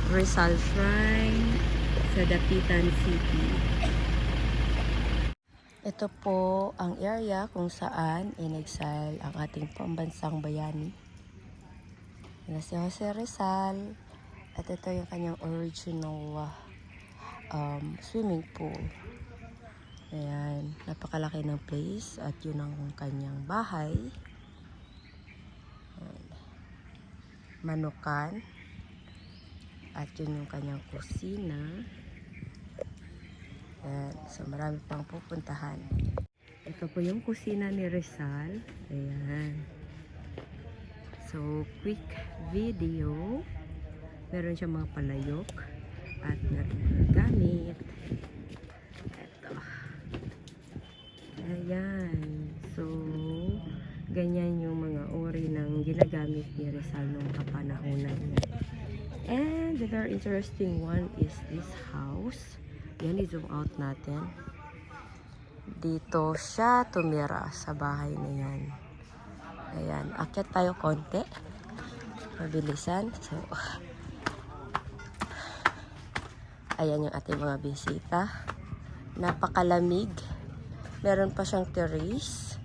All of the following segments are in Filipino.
Rizal Shrine sa Dapitan City. Ito po ang area kung saan in-exile ang ating pambansang bayani na si Jose Rizal. At ito yung kanyang original swimming pool. Ayan, napakalaki ng place at yun ang kanyang bahay. Ayan. Manukan. At yun yung kanyang kusina. Ayan, so marami pang pupuntahan. Ito po yung kusina ni Rizal. Ayan. So, quick video. Meron siyang mga palayok. At meron mga gamit. Ito. Ayan. So, ganyan yung mga ori ng ginagamit ni Rizal nung kapanahonan niya. And the very interesting one is this house. Yan, i-zoom out natin. Dito siya tumira sa bahay na yan. Ayan, akyat tayo konti. Mabilisan. So, ayan yung ating mga bisita. Napakalamig. Meron pa siyang terrace.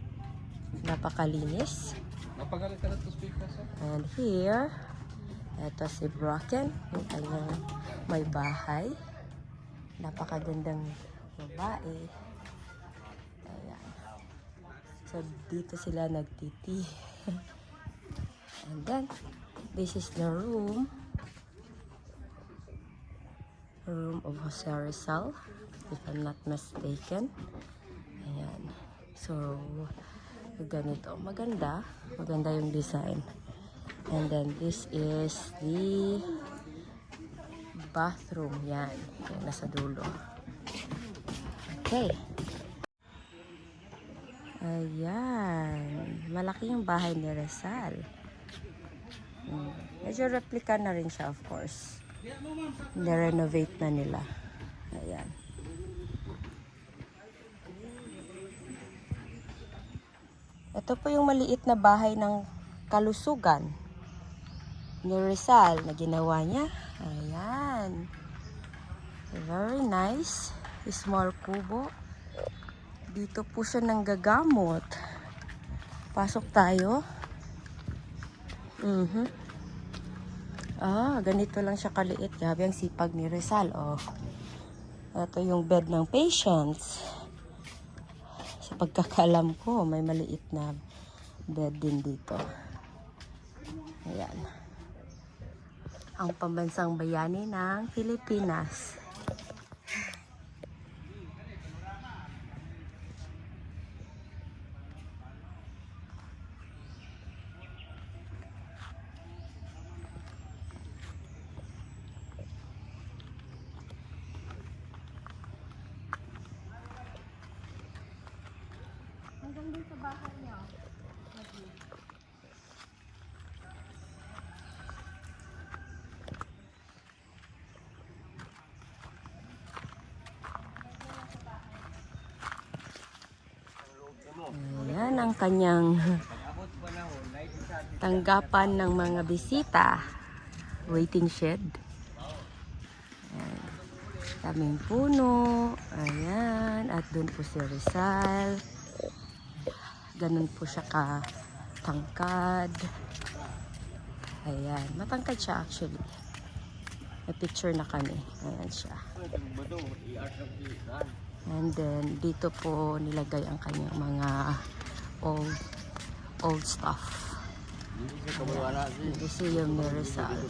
Napakalinis. And here, ito si Brocken, yung kanyang may bahay. Napakagandang babae. Ayan. So, dito sila nagtiti. And then, this is the room. Room of Jose Rizal, if I'm not mistaken. Ayan. So, ganito. Maganda. Maganda yung design. And then, this is the bathroom. Yan. Yung nasa dulo. Okay. Ayan. Malaki yung bahay ni Rizal. Medyo replica na rin siya, of course. Ni-renovate na nila. Ayan. Ito po yung maliit na bahay ng kalusugan ni Rizal na ginawa niya. Ayan. Very nice. Small kubo. Dito po siya nanggagamot. Pasok tayo. Ganito lang siya kaliit. Grabe ang sipag ni Rizal. Oh. Ito yung bed ng patients. Sa pagkakalam ko, may maliit na bed din dito. Ayan. Ang pambansang bayani ng Pilipinas. Hanggang din sa bahay niya. Ayan ang kanyang tanggapan ng mga bisita. Waiting shed. Ayan. Daming puno. Ayan. At doon po si Rizal. Ganun po siya katangkad. Ayan. Matangkad siya actually. May picture na kami. Ayan siya. And then, dito po nilagay ang kanyang mga old stuff. Museum ni Rizal.